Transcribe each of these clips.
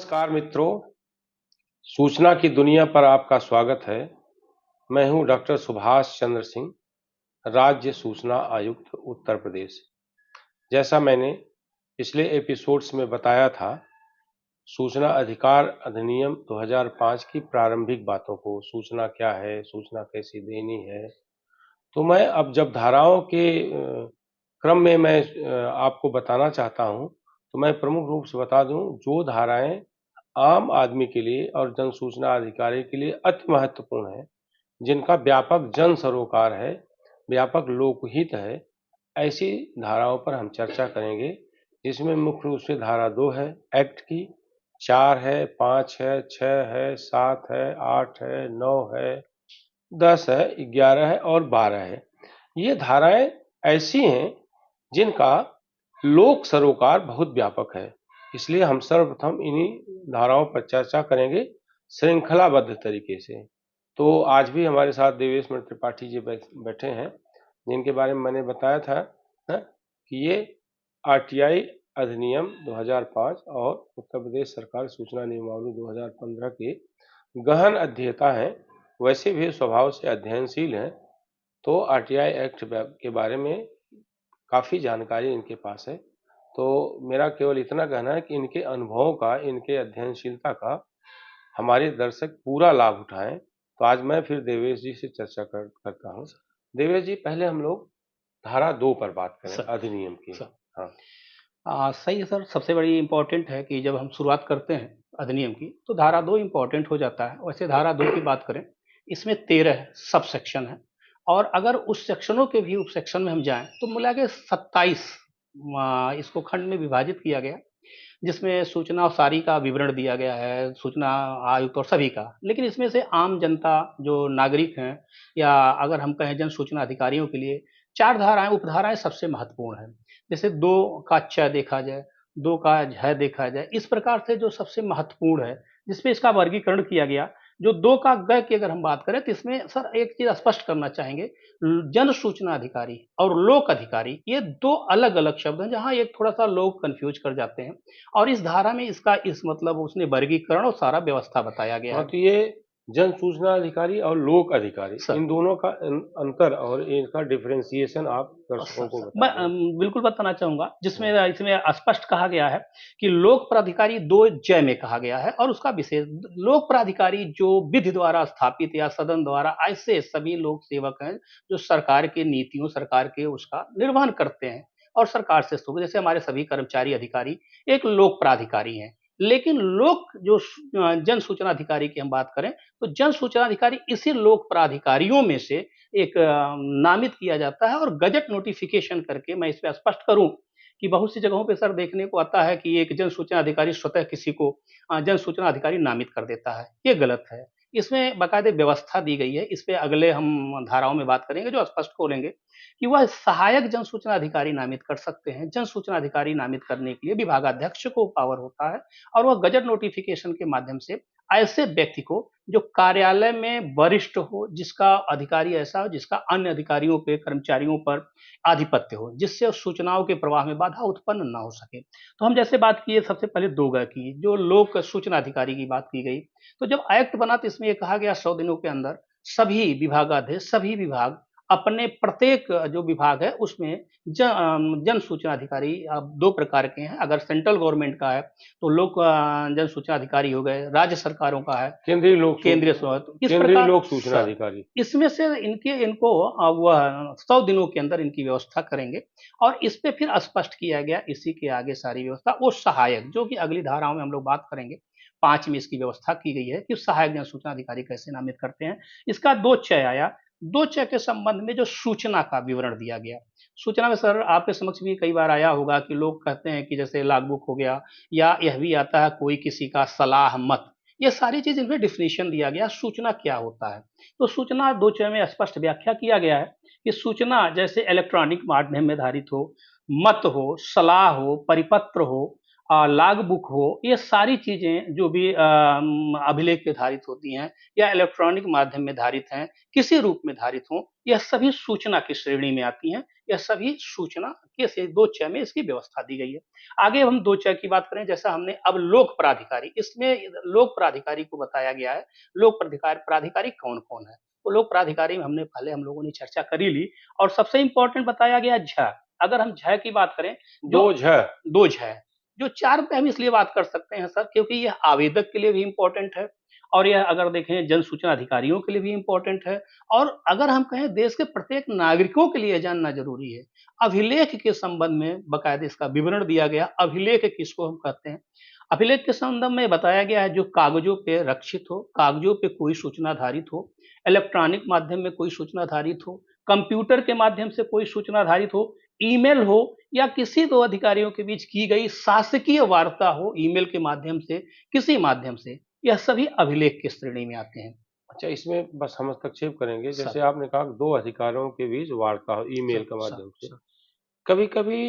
नमस्कार मित्रों, सूचना की दुनिया पर आपका स्वागत है। मैं हूं डॉक्टर सुभाष चंद्र सिंह, राज्य सूचना आयुक्त उत्तर प्रदेश। जैसा मैंने पिछले एपिसोड्स में बताया था, सूचना अधिकार अधिनियम 2005 की प्रारंभिक बातों को, सूचना क्या है, सूचना कैसे देनी है, तो मैं अब जब धाराओं के क्रम में मैं आपको बताना चाहता हूं, तो मैं प्रमुख रूप से बता दूं जो धाराएं आम आदमी के लिए और जन सूचना अधिकारी के लिए अति महत्वपूर्ण है, जिनका व्यापक जन सरोकार है, व्यापक लोकहित है, ऐसी धाराओं पर हम चर्चा करेंगे। जिसमें मुख्य रूप से धारा 2 है एक्ट की, 4 है, 5 है, 6 है, 7 है, 8 है, 9 है, 10 है, 11 है और 12 है। ये धाराएं ऐसी हैं जिनका लोक सरोकार बहुत व्यापक है, इसलिए हम सर्वप्रथम इन्हीं धाराओं पर चर्चा करेंगे श्रृंखलाबद्ध तरीके से। तो आज भी हमारे साथ देवेश मित्र त्रिपाठी जी बैठे हैं, जिनके बारे में मैंने बताया था कि ये आरटीआई अधिनियम 2005 और उत्तर प्रदेश सरकार सूचना नियमावली 2015 के गहन अध्येता हैं। वैसे भी स्वभाव से अध्ययनशील हैं, तो आरटीआई एक्ट के बारे में काफ़ी जानकारी इनके पास है। तो मेरा केवल इतना कहना है कि इनके अनुभवों का, इनके अध्ययनशीलता का हमारे दर्शक पूरा लाभ उठाएं। तो आज मैं फिर देवेश जी से चर्चा करता हूं। देवेश जी, पहले हम लोग धारा 2 पर बात करें अधिनियम की। हाँ, सही है सर। सबसे बड़ी इम्पोर्टेंट है कि जब हम शुरुआत करते हैं अधिनियम की, तो धारा 2 इम्पोर्टेंट हो जाता है। वैसे धारा 2 की बात करें, इसमें 13 सब सेक्शन है, और अगर उस सेक्शनों के भी उप सेक्शन में हम जाएं तो मिला के 27 इसको खंड में विभाजित किया गया, जिसमें सूचना और सारी का विवरण दिया गया है, सूचना आयुक्त और सभी का। लेकिन इसमें से आम जनता जो नागरिक हैं, या अगर हम कहें जन सूचना अधिकारियों के लिए 4 धाराएं, उपधाराएं सबसे महत्वपूर्ण है। जैसे 2 का च देखा जाए, 2 का झ देखा जाए, इस प्रकार से जो सबसे महत्वपूर्ण है, जिसमें इसका वर्गीकरण किया गया। जो 2 का ग की अगर हम बात करें, तो इसमें सर एक चीज स्पष्ट करना चाहेंगे, जन सूचना अधिकारी और लोक अधिकारी ये 2 अलग अलग शब्द हैं, जहां एक थोड़ा सा लोग कंफ्यूज कर जाते हैं। और इस धारा में इसका इस मतलब उसने वर्गीकरण और सारा व्यवस्था बताया गया है। तो ये जन सूचना अधिकारी और लोक अधिकारी, इन दोनों का अंतर और इनका डिफरेंशिएशन आप दर्शकों को मैं बिल्कुल बताना चाहूंगा, जिसमें इसमें स्पष्ट कहा गया है कि लोक प्राधिकारी 2 जय में कहा गया है, और उसका विशेष लोक प्राधिकारी जो विधि द्वारा स्थापित या सदन द्वारा ऐसे सभी लोक सेवक हैं जो सरकार की नीतियों, सरकार के उसका निर्वहन करते हैं और सरकार से शुरू, जैसे हमारे सभी कर्मचारी अधिकारी एक लोक प्राधिकारी हैं। लेकिन लोक जो जन सूचना अधिकारी की हम बात करें, तो जन सूचना अधिकारी इसी लोक प्राधिकारियों में से एक नामित किया जाता है, और गजट नोटिफिकेशन करके, मैं इस पे स्पष्ट करूं कि बहुत सी जगहों पे सर देखने को आता है कि एक जन सूचना अधिकारी स्वतः किसी को जन सूचना अधिकारी नामित कर देता है। ये गलत है। इसमें बाकायदे व्यवस्था दी गई है। इस पे अगले हम धाराओं में बात करेंगे, जो स्पष्ट खोलेंगे कि वह सहायक जन सूचना अधिकारी नामित कर सकते हैं। जन सूचना अधिकारी नामित करने के लिए विभागाध्यक्ष को पावर होता है, और वह गजट नोटिफिकेशन के माध्यम से ऐसे व्यक्ति को जो कार्यालय में वरिष्ठ हो, जिसका अधिकारी ऐसा हो जिसका अन्य अधिकारियों पे, कर्मचारियों पर आधिपत्य हो, जिससे सूचनाओं के प्रवाह में बाधा उत्पन्न ना हो सके। तो हम जैसे बात किए सबसे पहले 2 ग की, जो लोक सूचना अधिकारी की बात की गई। तो जब एक्ट बना तो इसमें ये कहा गया 100 दिनों के अंदर सभी विभागाध्यक्ष, सभी विभाग अपने प्रत्येक जो विभाग है उसमें जन सूचना अधिकारी 2 प्रकार के हैं। अगर सेंट्रल गवर्नमेंट का है तो लोक जन सूचना अधिकारी हो गए, राज्य सरकारों का है केंद्रीय लोक सूचना अधिकारी। इसमें से इनको वह 100 दिनों के अंदर इनकी व्यवस्था करेंगे, और इस पे फिर स्पष्ट किया गया इसी के आगे सारी व्यवस्था वो सहायक, जो कि अगली धाराओं में हम लोग बात करेंगे। 5 में इसकी व्यवस्था की गई है कि सहायक जन सूचना अधिकारी कैसे नामित करते हैं। इसका 2 चय आया। 2 चय के संबंध में जो सूचना का विवरण दिया गया। सूचना में सर आपके समक्ष भी कई बार आया होगा कि लोग कहते हैं कि जैसे लॉग बुक हो गया, या यह भी आता है कोई किसी का सलाह मत, ये सारी चीज इनमें डिफिनेशन दिया गया सूचना क्या होता है। तो सूचना 2 चय में स्पष्ट व्याख्या किया गया है कि सूचना जैसे इलेक्ट्रॉनिक माध्यम में आधारित हो, मत हो, सलाह हो, परिपत्र हो, लॉग बुक हो, ये सारी चीजें जो भी अभिलेख पे धारित होती हैं या इलेक्ट्रॉनिक माध्यम में धारित हैं, किसी रूप में धारित हों, यह सभी सूचना की श्रेणी में आती हैं। यह सभी सूचना के से 2 में इसकी व्यवस्था दी गई है। आगे हम 2 की बात करें, जैसा हमने अब लोक प्राधिकारी, इसमें लोक प्राधिकारी को बताया गया है। लोक प्राधिकारी कौन-कौन है? तो लोक प्राधिकारी में हमने पहले हम लोगों ने चर्चा कर ही ली और सबसे इम्पोर्टेंट बताया गया झ। अगर हम झ की बात करें, जो 2 झ, जो 4 पे हम इसलिए बात कर सकते हैं सर, क्योंकि यह आवेदक के लिए भी इम्पोर्टेंट है और यह अगर देखें जन सूचना अधिकारियों के लिए भी इम्पोर्टेंट है और अगर हम कहें देश के प्रत्येक नागरिकों के लिए जानना जरूरी है। अभिलेख के संबंध में बाकायदे इसका विवरण दिया गया। अभिलेख किसको हम कहते हैं? अभिलेख के संबंध में बताया गया है जो कागजों पे रक्षित हो, कागजों पे कोई सूचना धारित हो, इलेक्ट्रॉनिक माध्यम में कोई सूचना धारित हो, कंप्यूटर के माध्यम से कोई सूचना धारित हो, ईमेल हो या किसी 2 अधिकारियों के बीच की गई शासकीय वार्ता हो ईमेल के माध्यम से, किसी माध्यम से, यह सभी अभिलेख की श्रेणी में आते हैं। अच्छा, इसमें बस हम हस्तक्षेप करेंगे, सर, जैसे आपने कहा 2 अधिकारियों के बीच वार्ता हो ईमेल के माध्यम से। सर, कभी-कभी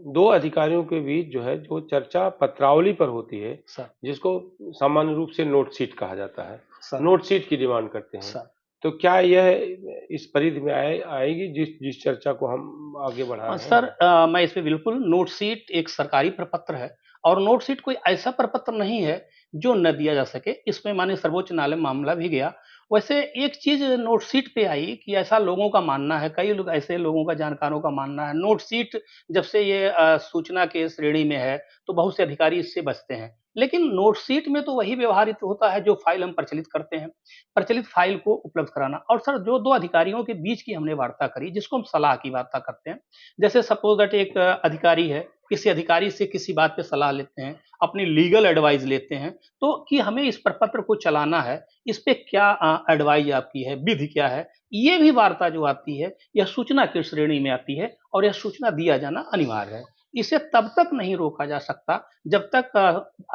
2 अधिकारियों के बीच जो है, जो चर्चा पत्रावली पर होती है, सर, जिसको सामान्य रूप से नोट शीट कहा जाता है, सर, नोट शीट की डिमांड करते हैं। सर, तो क्या यह इस परिधि में आएगी जिस चर्चा को हम आगे बढ़ा रहे सर, हैं? मैं इसमें बिल्कुल, नोट शीट एक सरकारी प्रपत्र है और नोट शीट कोई ऐसा प्रपत्र नहीं है जो न दिया जा सके। इसमें माननीय सर्वोच्च न्यायालय में मामला भी गया। वैसे एक चीज नोट शीट पे आई कि ऐसा लोगों का मानना है, कई लोग ऐसे लोगों का, जानकारों का मानना है, नोट शीट जब से ये सूचना के श्रेणी में है तो बहुत से अधिकारी इससे बचते हैं। लेकिन नोट शीट में तो वही व्यवहारित होता है जो फाइल हम प्रचलित करते हैं, प्रचलित फाइल को उपलब्ध कराना। और सर, जो 2 अधिकारियों के बीच की हमने वार्ता करी, जिसको हम सलाह की वार्ता करते हैं, जैसे सपोज दैट एक अधिकारी है, किसी अधिकारी से किसी बात पे सलाह लेते हैं, अपनी लीगल एडवाइस लेते हैं, तो कि हमें इस प्रपत्र को चलाना है, इस पे क्या एडवाइस आपकी है, विधि क्या है? ये भी वार्ता जो आती है, यह सूचना की श्रेणी में आती है और यह सूचना दिया जाना अनिवार्य है। इसे तब तक नहीं रोका जा सकता जब तक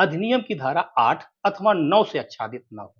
अधिनियम की धारा 8 अथवा 9 से आच्छादित न हो।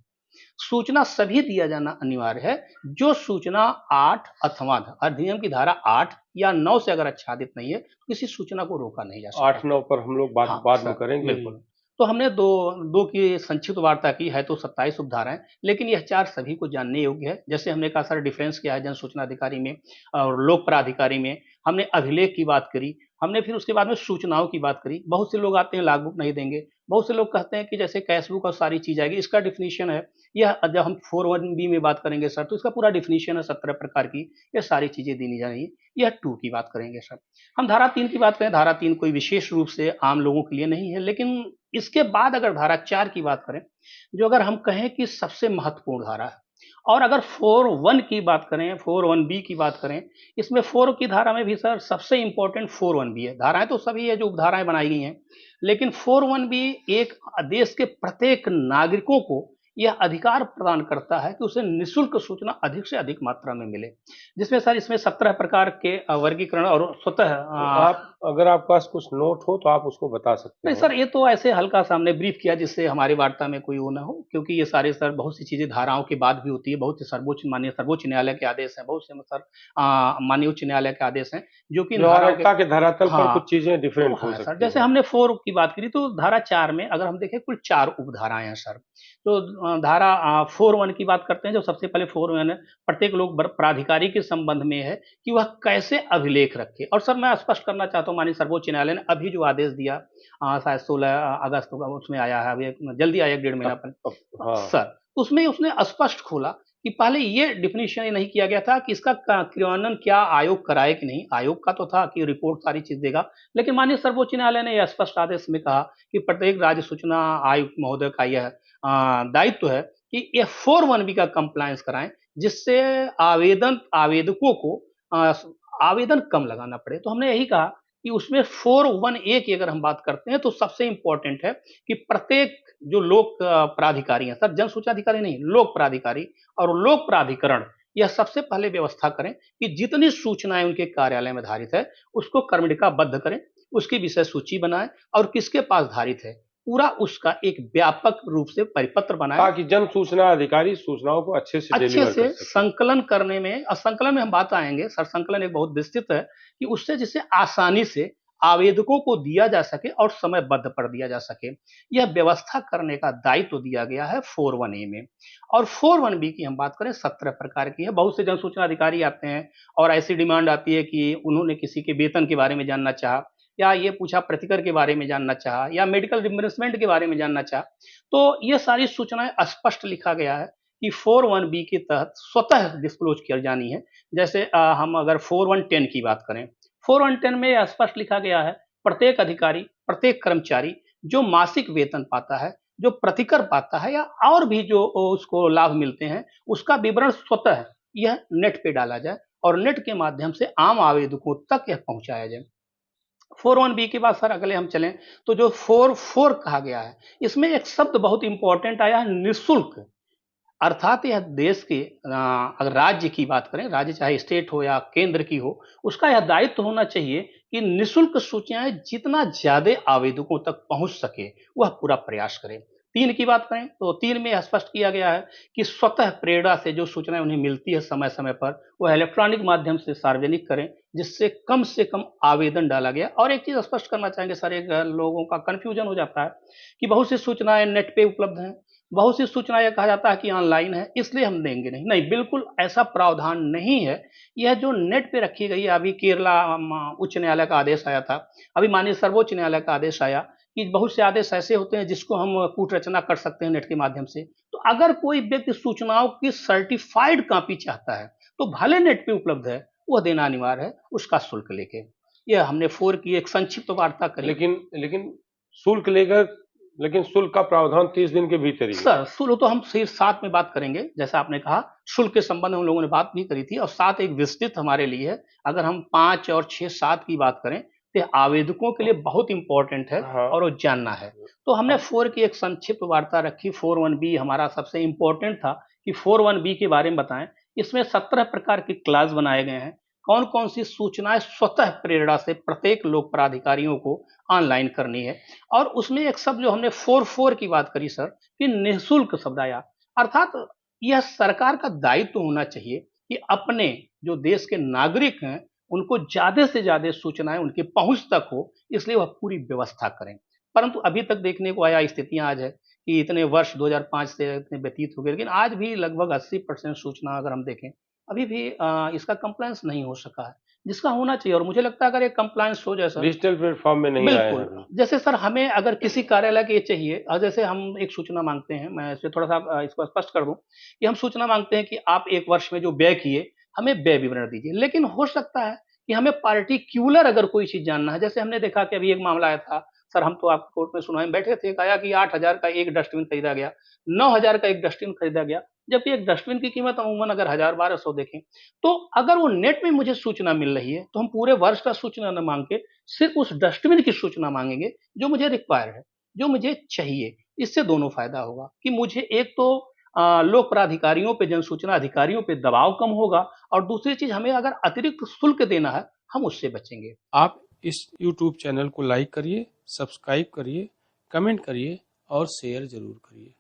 सूचना सभी दिया जाना अनिवार्य है जो सूचना 8 अथवा अधिनियम की धारा 8 या 9 से अगर आच्छादित नहीं है, तो किसी सूचना को रोका नहीं जा सकता। 8-9 पर हम लोग बाद में करेंगे। बिल्कुल। तो हमने दो की संक्षिप्त वार्ता की है, तो 27 उपधाराएं, लेकिन यह 4 सभी को जानने योग्य है। जैसे हमने कहा सर, डिफरेंस क्या है जन सूचना अधिकारी में और लोक प्राधिकारी में। हमने अभिलेख की बात करी, हमने फिर उसके बाद में सूचनाओं की बात करी। बहुत से लोग आते हैं लॉग बुक नहीं देंगे, बहुत से लोग कहते हैं कि जैसे कैश बुक और सारी चीज आएगी, इसका डिफिनीशन है। यह जब हम 4(1)B में बात करेंगे सर, तो इसका पूरा डिफिनीशन है 17 प्रकार की, ये सारी चीजें दी जाएंगी। यह 2 की बात करेंगे सर। हम धारा 3 की बात करें, धारा 3 कोई विशेष रूप से आम लोगों के लिए नहीं है, लेकिन इसके बाद अगर धारा 4 की बात करें, जो अगर हम कहें कि सबसे महत्वपूर्ण धारा है, और अगर 4(1) की बात करें, 4(1)B की बात करें, इसमें 4 की धारा में भी सर सबसे इंपॉर्टेंट 4(1)B है। धाराएं तो सभी है जो उपधाराएं बनाई गई हैं, लेकिन 4(1)B एक देश के प्रत्येक नागरिकों को यह अधिकार प्रदान करता है कि उसे निःशुल्क सूचना अधिक से अधिक मात्रा में मिले, जिसमें सर इसमें 17 प्रकार के वर्गीकरण और स्वतः आप, अगर आपके पास कुछ नोट हो तो आप उसको बता सकते नहीं हैं। सर, ये तो ऐसे हल्का सा हमने ब्रीफ किया जिससे हमारी वार्ता में कोई वो ना हो, क्योंकि ये सारे सर बहुत सी चीजें धाराओं के बाद भी होती है। बहुत से माननीय सर्वोच्च न्यायालय के आदेश हैं, बहुत से सर माननीय उच्च न्यायालय के आदेश हैं जो कि व्यवहारिकता के धरातल पर हाँ, कुछ चीजें डिफरेंट तो हो हाँ सर, सकती जैसे हैं। हमने 4 की बात करी, तो धारा 4 में अगर हम देखें कुल 4 उपधाराएं हैं सर। तो धारा 4(1) की बात करते हैं, जो सबसे पहले 4(1) है, प्रत्येक लोक प्राधिकारी के संबंध में है कि वह कैसे अभिलेख रखे। और सर मैं स्पष्ट करना चाहता हूँ, माननीय सर्वोच्च न्यायालय ने अभी जो आदेश दिया, शायद 16 अगस्त का उसमें आया है, अभी जल्दी आया, 1.5 महीना पहले हाँ। सर, उसमें उसने स्पष्ट खोला कि पहले ये डिफिनीशन नहीं किया गया था कि इसका क्रियान्वयन क्या आयोग कराए कि नहीं। आयोग का तो था कि रिपोर्ट सारी चीज देगा, लेकिन माननीय सर्वोच्च न्यायालय ने यह स्पष्ट आदेश में कहा कि प्रत्येक राज्य सूचना आयुक्त महोदय का यह दायित्व है कि यह 4(1)B का कंप्लायंस कराएं, जिससे आवेदकों को आवेदन कम लगाना पड़े। तो हमने यही कहा कि उसमें 4(1)A की अगर हम बात करते हैं, तो सबसे इंपॉर्टेंट है कि प्रत्येक जो लोक प्राधिकारी हैं सर, जन सूचना अधिकारी नहीं, लोक प्राधिकारी और लोक प्राधिकरण, यह सबसे पहले व्यवस्था करें कि जितनी सूचनाएं उनके कार्यालय में धारित है उसको कर्मणिकाबद्ध करें, उसकी विषय सूची बनाएं और किसके पास धारित है पूरा उसका एक व्यापक रूप से परिपत्र बनाएं, ताकि जन सूचना अधिकारी सूचनाओं को अच्छे से डिलीवर कर सके। संकलन करने में, और संकलन में हम बात आएंगे सर, संकलन एक बहुत विस्तृत है कि उससे जिससे आसानी से आवेदकों को दिया जा सके और समयबद्ध कर दिया जा सके। यह व्यवस्था करने का दायित्व दिया गया है 4(1)A में। और 4(1)B की हम बात करें 17 प्रकार की है। बहुत से जनसूचना अधिकारी आते हैं और ऐसी डिमांड आती है कि उन्होंने किसी के वेतन के बारे में जानना चाहा, या ये पूछा प्रतिकर के बारे में जानना चाहा, या मेडिकल रिम्बर्समेंट के बारे में जानना चाहा। तो ये सारी सूचनाएं स्पष्ट लिखा गया है कि 4(1)B के तहत स्वतः डिस्क्लोज किया जानी है। जैसे हम अगर 4(1)10 की बात करें, 4(1)10 में यह स्पष्ट लिखा गया है, प्रत्येक अधिकारी, प्रत्येक कर्मचारी जो मासिक वेतन पाता है, जो प्रतिकर पाता है, या और भी जो उसको लाभ मिलते हैं, उसका विवरण स्वतः यह नेट पे डाला जाए और नेट के माध्यम से आम आवेदकों तक यह पहुंचाया जाए। 4(1)B के बाद सर अगले हम चलें तो जो 4(4) कहा गया है, इसमें एक शब्द बहुत इंपॉर्टेंट आया है, निःशुल्क। अर्थात यह देश के अगर राज्य की बात करें, राज्य चाहे स्टेट हो या केंद्र की हो, उसका यह दायित्व होना चाहिए कि निःशुल्क सूचनाएं जितना ज्यादा आवेदकों तक पहुंच सके वह पूरा प्रयास करें। 3 की बात करें तो 3 में यह स्पष्ट किया गया है कि स्वतः प्रेरणा से जो सूचनाएं उन्हें मिलती है समय समय पर, वह इलेक्ट्रॉनिक माध्यम से सार्वजनिक करें, जिससे कम आवेदन डाला गया। और एक चीज स्पष्ट करना चाहेंगे सर, एक लोगों का कंफ्यूजन हो जाता है कि बहुत सी सूचनाएं नेट पे उपलब्ध हैं, बहुत सी सूचना यह कहा जाता है कि ऑनलाइन है इसलिए हम देंगे नहीं। नहीं, बिल्कुल ऐसा प्रावधान नहीं है। यह जो नेट पे रखी गई है, अभी केरला उच्च न्यायालय का आदेश आया था, अभी माननीय सर्वोच्च न्यायालय का आदेश आया कि बहुत से आदेश ऐसे होते हैं जिसको हम कूट रचना कर सकते हैं नेट के माध्यम से। तो अगर कोई व्यक्ति सूचनाओं की सर्टिफाइड कॉपी चाहता है तो भले नेट पे उपलब्ध है, वह देना अनिवार्य है उसका शुल्क लेके। यह हमने 4 की एक संक्षिप्त वार्ता करी। लेकिन शुल्क लेकर, लेकिन शुल्क का प्रावधान 30 दिन के भीतर ही है। सर शुल्क तो हम फिर साथ में बात करेंगे, जैसा आपने कहा शुल्क के संबंध में हम लोगों ने बात भी करी थी, और साथ एक विस्तृत हमारे लिए है। अगर हम 5 और 6, 7 की बात करें तो आवेदकों के लिए बहुत इंपॉर्टेंट है हाँ। और वो जानना है। तो हमने 4 की एक संक्षिप्त वार्ता रखी। 4(1)B हमारा सबसे इंपॉर्टेंट था कि 4(1)B के बारे में बताएं। इसमें 17 प्रकार के क्लास बनाए गए हैं। कौन कौन सी सूचनाएं स्वतः प्रेरणा से प्रत्येक लोक प्राधिकारियों को ऑनलाइन करनी है। और उसमें एक शब्द जो हमने 4(4) की बात करी सर, कि निःशुल्क शब्द आया। अर्थात यह सरकार का दायित्व होना चाहिए कि अपने जो देश के नागरिक हैं उनको ज्यादा से ज्यादा सूचनाएं उनके पहुंच तक हो, इसलिए वह पूरी व्यवस्था करें। परंतु अभी तक देखने को आया, स्थितियां आज है कि इतने वर्ष 2005 से इतने व्यतीत हो गए, लेकिन आज भी लगभग 80% सूचना अगर हम देखें, अभी भी इसका कंप्लायंस नहीं हो सका है, जिसका होना चाहिए। और मुझे लगता है अगर ये कंप्लायंस हो जाए सर, डिजिटल प्लेटफॉर्म में नहीं आया है बिल्कुल। अभी। जैसे सर हमें अगर किसी कार्यालय के चाहिए, और जैसे हम एक सूचना मांगते हैं, मैं इसे थोड़ा-सा इसको स्पष्ट कर दूँ कि हम सूचना मांगते हैं कि आप 1 वर्ष में जो व्यय किए, हमें व्यय विवरण दीजिए। लेकिन हो सकता है कि हमें पार्टिक्युलर अगर कोई चीज़ जानना है, जैसे हमने देखा कि अभी एक मामला आया था, सर हम तो आपकी कोर्ट में सुनवाई में बैठे थे, कहा कि 8,000 का एक डस्टबिन खरीदा गया, 9,000 का एक डस्टबिन खरीदा गया, जबकि एक डस्टबिन की कीमत अमूमन अगर 1,000-1,200 देखें, तो अगर वो नेट में मुझे सूचना मिल रही है, तो हम पूरे वर्ष का सूचना न माँग के सिर्फ उस डस्टबिन की सूचना माँगेंगे, जो मुझे रिक्वायर है, जो मुझे चाहिए। इससे दोनों फ़ायदा होगा कि मुझे एक तो लोक प्राधिकारियों पे, जन सूचना अधिकारियों पे दबाव कम होगा, और दूसरी चीज़ हमें अगर अतिरिक्त शुल्क देना है, हम उससे बचेंगे। आप इस YouTube चैनल को लाइक करिए, सब्सक्राइब करिए, कमेंट करिए और शेयर ज़रूर करिए।